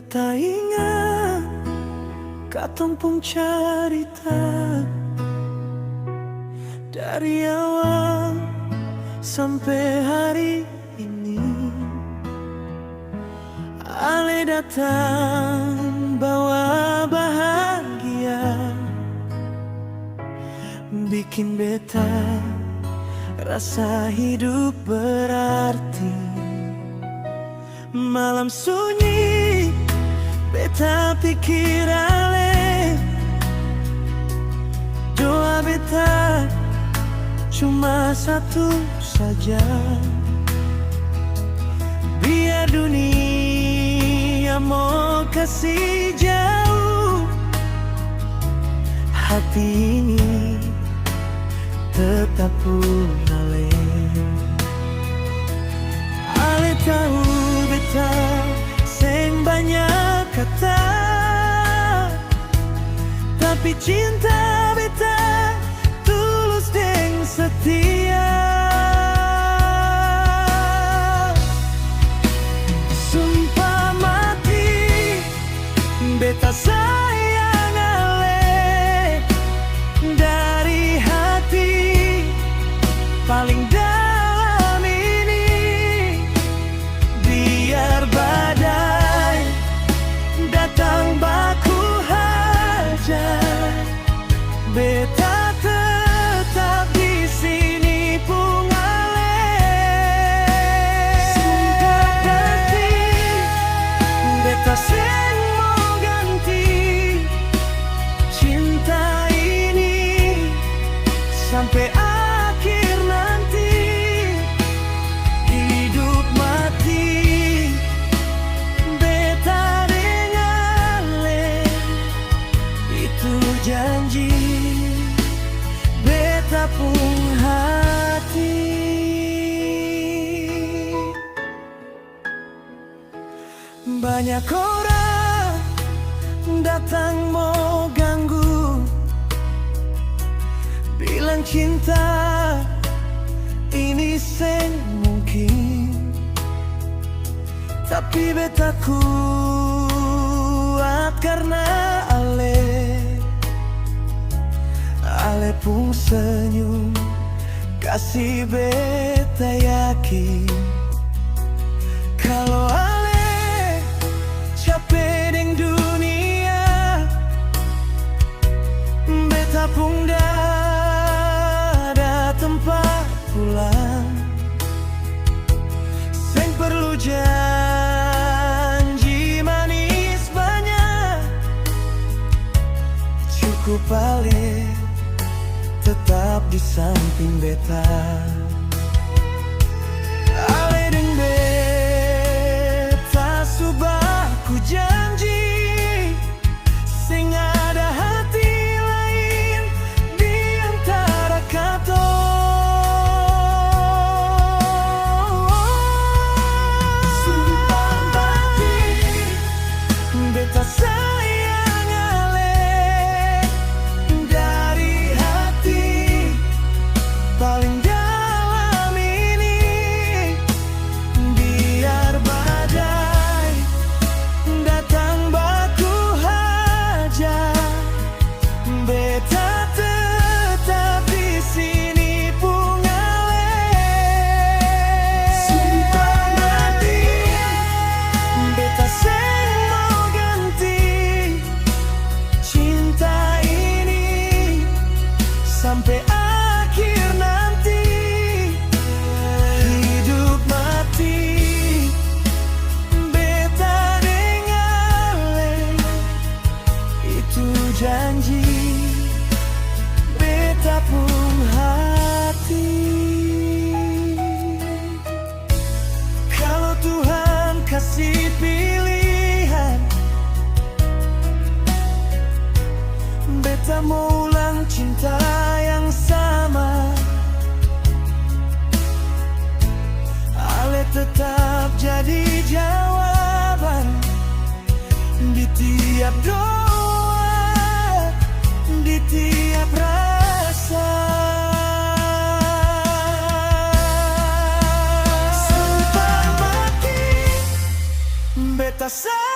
Beta ingat katong pung carita dari awal sampai hari ini. Ale datang bawa bahagia, bikin beta rasa hidup berarti. Malam sunyi beta pikir ale, doa beta cuma satu saja, biar dunia mau kasih jauh, hati ini tetap pun ale. Ale tahu beta seng banyak kata, tapi cinta beta tulus deng setia. Sumpah mati beta sayang ale, dari hati paling dalam ini. Biar badai datang baku haja, beta tetap di sini pung ale. Sumpah hati beta seng mau ganti cinta ini sampai akhir nanti. Hidup mati beta deng ale, itu janji beta pun hati. Banyak orang datang mau ganggu, bilang cinta ini seng mungkin, tapi beta kuat karena ale pun senyum kasih beta yakin. Kalau ale capek deng dunia, beta pun ada tempat pulang. Seng perlu janji manis banyak, cukup ale tetap di samping beta. Ale deng beta subah ku janji, sing ada hati lain di antara katong. Sumpah mati beta sayang ale, dari hati paling dalam ini. Biar badai datang baku haja, beta tetap di sini pung ale. Sumpah mati beta seng mau ganti cinta ini sampai akhir nanti. Hidup mati beta deng ale, itu janji beta pun hati. Kalau Tuhan kasih pilihan, beta mau ulang cinta yang sama. Ale tetap jadi jawaban di tiap doa, di tiap rasa. Sumpah mati beta sayang